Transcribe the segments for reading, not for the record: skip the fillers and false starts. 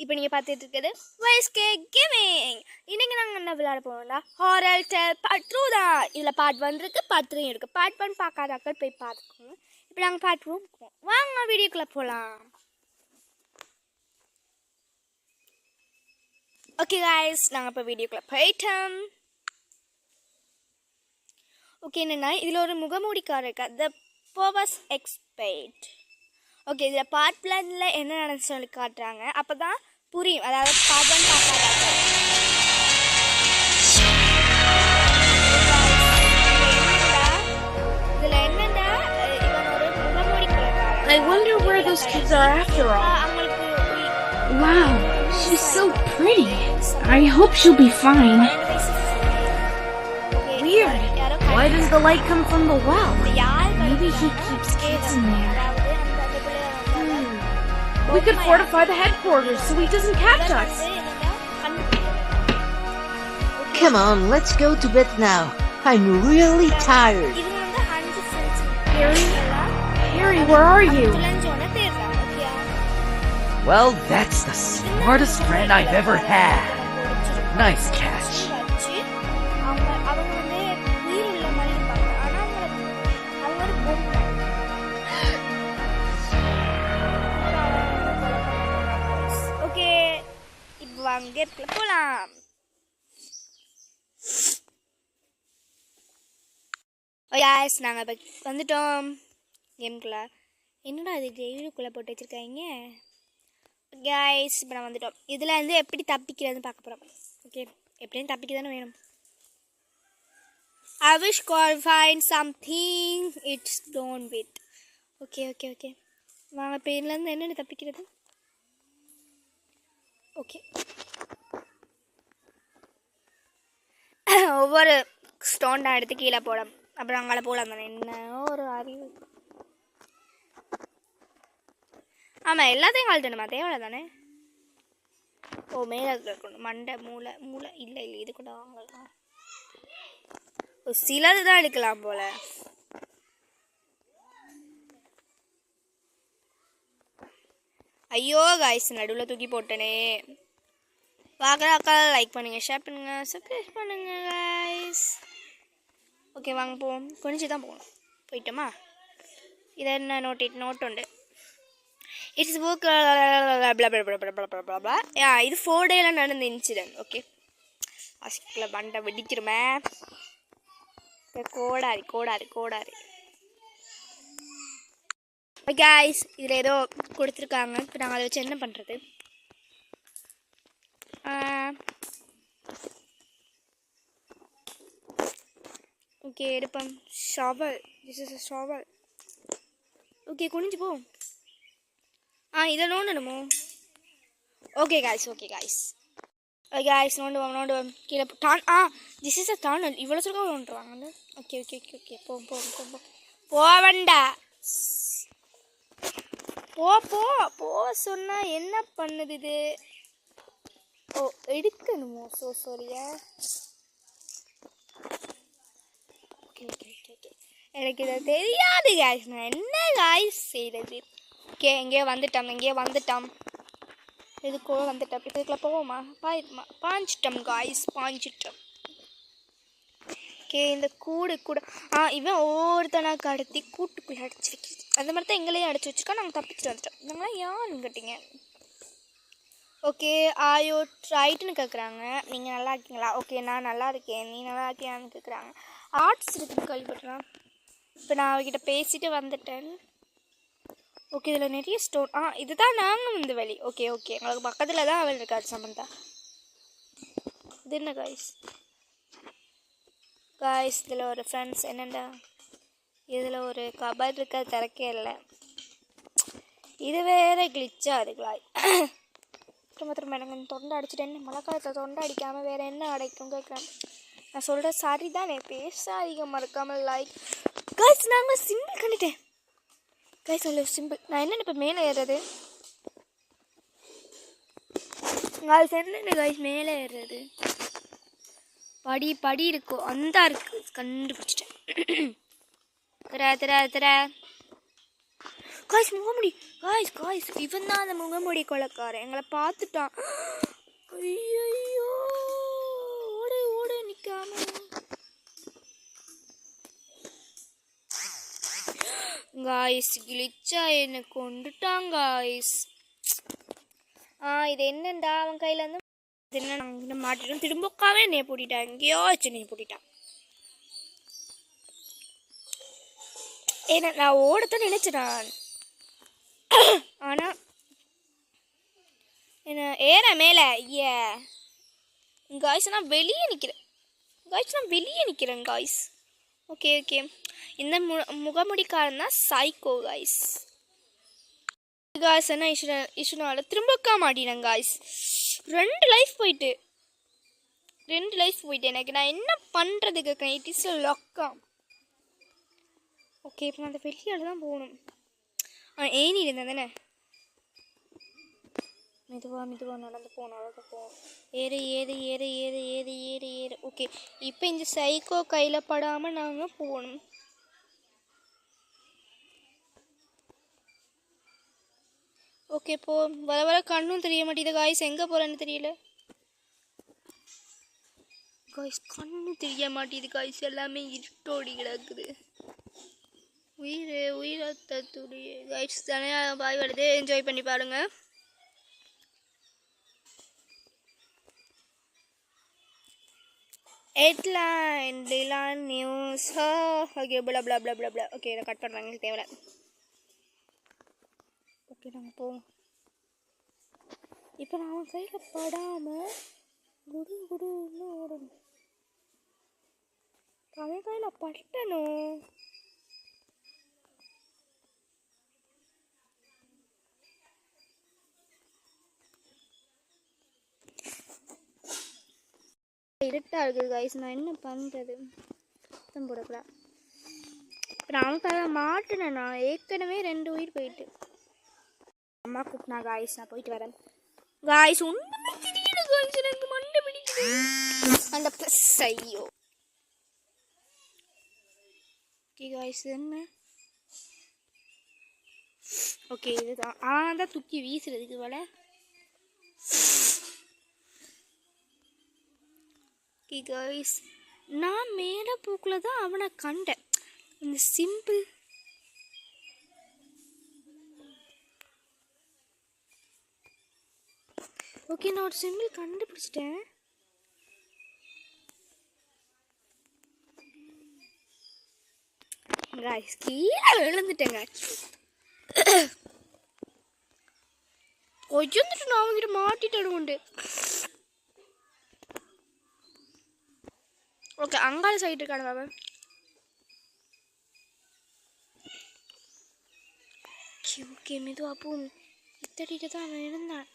இப்போ நீங்கள் பார்த்துட்டு இருக்கிறது வைஸ்கே கேமிங். இன்றைக்கி நாங்கள் என்ன விளையாட போகிறோம்னா ஹாரர் டெல் பார்ட் 2 தான். இதில் பார்ட் 1 இருக்குது, பார்ட் 3 இருக்குது. பார்ட் 1 பார்க்காதாக்கள் போய் பார்த்துக்கோங்க. இப்போ நாங்கள் பார்ட் 2 போவோம். வாங்க வீடியோக்குள்ளே போகலாம். ஓகே காய்ஸ், நாங்கள் இப்போ வீடியோக்குள்ளே போயிட்டோம். ஓகே, என்னென்னா இதில் ஒரு முகமூடிக்காரர் இருக்கா, த பவர்ஸ் எக்ஸ்பெக்ட். ஓகே, இதில் பார்ட் பிளானில் என்ன நடந்து சொல்லி காட்டுறாங்க, அப்போ தான் புரியும். அதாவது பார்ட் 1 பார்க்காதாங்க. இதில் என்னென்னா இவன் ஒரு முகமூடிக்காரர். I wonder where those kids are after all. Wow, she's so pretty. I hope she'll be fine. Weird. Why does the light come from the well? Maybe he keeps kids in there. We could fortify the headquarters so he doesn't catch us. Come on, let's go to bed now. I'm really tired. Harry, where are you? Well, that's the smartest friend I've ever had. Nice catch. கேம்ல போலாம். Guys, நாங்கள் இப்போ வந்துட்டோம் கேம்குள்ளே. என்னடா அது ஜெயிலுக்குள்ளே போட்டு வச்சுருக்காங்க. காய்ஸ், இப்போ நான் வந்துட்டோம். இதில் வந்து எப்படி தப்பிக்கிறதுன்னு பார்க்க போகிறோம். ஓகே, எப்படின்னு தப்பிக்க தானே வேணும். I wish God find something it's done with. Okay okay okay, வாங்க இப்போ இதுலேருந்து என்னென்ன தப்பிக்கிறது. ஓகே, ஒவ்வொரு ஸ்டோன் எடுத்து கீழே போடும், அப்புறம் அங்கே போகலாம் தானே. என்ன ஒரு அறிவு. ஆமாம், எல்லாத்தையும் கழட்டணுமா? தேவை தானே. ஓ, மேலே இருக்கணும். மண்டை மூளை மூளை இல்லை இல்லை, இது கூட வாங்கலாம். ஓ, சிலது தான் எடுக்கலாம் போல. ஐயோ காய்ஸ், நடுவில் தூக்கி போட்டனே. பார்க்குறாக்கா லைக் பண்ணுங்கள், ஷேர் பண்ணுங்கள், சப்ஸ்கிரைப் பண்ணுங்கள் காய்ஸ். ஓகே, வாங்க போவோம். கொஞ்சம் தான் போகணும். போயிட்டோமா? இது என்ன நோட் உண்டு. இட்ஸ் புக் இது 4 டேயில் நடந்த இன்சிடென்ட். ஓகே, அசிக்கில் பண்டை வெடிக்கிறோமே. கோடாரி கோடாரி கோடாரி. காய்ஸ், இதில் ஏதோ கொடுத்துருக்காங்க. இப்போ நாங்கள் அதை வச்சு என்ன பண்ணுறது? ஓகே, எடுப்போம். Shovel. This is a shovel. Okay, குனிஞ்சு போ. இதை நோண்டணுமோ? Okay guys, okay guys, guys நோண்டுவோம். கீழே திஸ் இஸ் அ டனல். இவ்வளோ சொல்லுங்க நோண்டுவாங்க. ஓகே ஓகே ஓகே ஓகே, போவண்டா. போ சொன்னால் என்ன பண்ணுது இது? ஓ, எடுக்கணுமோ? சாரியா. ஓகே ஓகே ஓகே ஓகே, எனக்கு இதை தெரியாது காய்ஸ். நான் என்ன காய்ஸ் செய்கிறது? ஓகே, எங்கேயோ வந்துட்டோம். இதுக்குள்ள வந்துட்டோம். இதுக்குள்ள போவோமா? பாஞ்சிட்டோம் காய்ஸ், பாஞ்சிட்டோம். ஓகே, இந்த கூடு இவன் ஒவ்வொருத்தனாக கடத்தி கூட்டுக்குள்ளே அடிச்சு வைக்கிறது. அந்த மாதிரி தான் எங்களையும் அடிச்சு வச்சுருக்கா. நாங்கள் தப்பிச்சுட்டு வந்துட்டோம். நாங்களாம் யாருன்னு கேட்டீங்க. ஓகே, ஆயோ ரைட்டுன்னு கேட்குறாங்க. நீங்கள் நல்லா இருக்கீங்களா? ஓகே, நான் நல்லா இருக்கேன். நீ நல்லா இருக்கியான்னு கேட்குறாங்க. ஆர்ட்ஸ் இருக்குன்னு கேள்விப்பட்டேன். இப்போ நான் அவகிட்ட பேசிட்டு வந்துட்டேன். ஓகே, இதில் நிறைய ஸ்டோன். இதுதான் நாங்கள் இந்த வழி. ஓகே ஓகே, எங்களுக்கு பக்கத்தில் தான் அவள் இருக்காது சமந்தா. இது என்ன காய்ஸ்? இதில் ஒரு ஃப்ரெண்ட்ஸ் என்னென்னா, இதில் ஒரு கபர் இருக்க திறக்கே இல்லை. இது வேறு கிளிச்சா அதுக்குலாய். திரும்ப எனக்கு தொண்டை அடிச்சுட்டேன்னு. மழை காலத்தில் தொண்டை அடிக்காமல் வேறு என்ன அடைக்கும் கேட்குறேன். நான் சொல்கிற சாரி தானே, பேசாதீங்க மறக்காமல் லைக். காய்ஸ், நாங்கள் சிம்பிள் கண்டுட்டேன் காய்ஸ். நல்ல சிம்பிள். நான் என்னென்ன இப்போ மேலே ஏறுறது காய்ஸ்? என்னென்ன காய்ஸ் மேலே ஏறுறது? படி இருக்கும். அந்த இருக்குது, கண்டுபிடிச்சிட்டேன். திர காய்ஸ் முகமுடி காய்ஸ் இவன் தான் அந்த முகமுடி கொலைக்காரன். எங்களை பார்த்துட்டான். ஐயோ ஓடு நிற்காம. காய்ஸ் கிளிச்சா என்னை கொண்டுட்டான் காய்ஸ். இது என்னண்டா அவன் கையில் இருந்து என்ன நாங்கள் மாட்டிட்டோம். திரும்பக்காவே என்னைய பூட்டிட்டான். எங்கேயோ வச்சு என்னைய பூட்டிட்டான். ஏன்னா நான் ஓடத்தான் நினைச்சேன் நான். ஆனால் என்ன ஏற மேலே காய்ஸ் நான் வெளியே நிற்கிறேன் காய்ஸ். ஓகே இந்த முகமுடிக்காரன் தான் சைக்கோ காய்ஸ். காய்ஸ் என்ன இஷ்யூனால திரும்பக்கா மாட்டினேன் காய்ஸ். 2 லைஃப் போயிட்டு எனக்கு நான் என்ன பண்ணுறதுக்கு இட் இஸ் லொக்கா. ஓகே இப்போ நான் அந்த வெளியால் தான் போகணும். ஏனி இருந்தேன் தானே. மெதுவாக நடந்து போகணும். ஏறு. ஓகே இப்போ இந்த சைக்கோ கையில் படாமல் நாங்கள் போகணும். ஓகே வர கண்ணும் தெரிய மாட்டேங்குது காய்ஸ். எங்கே போகிறேன்னு தெரியல காய்ஸ். கண்ணு தெரிய மாட்டேங்குது காய்ஸ். எல்லாமே இருட்டோடி கிடக்குது. உயிரத்த துடி காய்ஸ். தானே பாய் வருது. என்ஜாய் பண்ணி பாருங்க. Headline news. Okay blah. Okay இதை கட் பண்ணுறாங்க தேவையில்ல. ஓகே நாங்கள் போவோம். இப்போ நான் அவன் கையில் படாமல் குடுன்னு ஓடணும். அவன் கையில் பட்டணும். இருட்டாக இருக்குது காய்ஸ். நான் என்ன பண்ணுறது? போடக்கூடாது. இப்போ நான் அவன் கையில் மாட்டினேன். நான் ஏற்கனவே 2 உயிர் போயிட்டு. அம்மா கூப்பிட்டா காய்ஸ். நான் போயிட்டு வரேன் காய்ஸ். ஒன்றுமே தெரியல காய்ஸ். எனக்கு மண்டை பிடிக்குது. அந்த ப்ளஸ் ஐயோ. ஓகே காய்ஸ் என்ன? ஓகே இதுதான். தான் தூக்கி வீசுறதுக்கு போல. ஓகே காய்ஸ் நான் மேலே பூக்கில் தான் அவனை கண்டேன். இந்த சிம்பிள் ஓகே நான் ஒரு சிம்பிள் கண்டுபிடிச்சிட்டேன். காய்ஸ் கீழே விழுந்துட்டேங்க. கொஞ்சம் நான் வந்துட்டு மாட்டிட்டு உண்டு. ஓகே அங்கால சைடு இருக்கானு அவன். ஓகே மெதுவா போ. இத்தடிட்டு தான் அவன் இருந்தான்.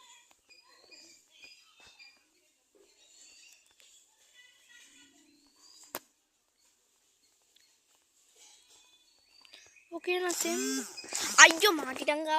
ஓகே நான் ஐயோ மாட்டிட்டாங்க.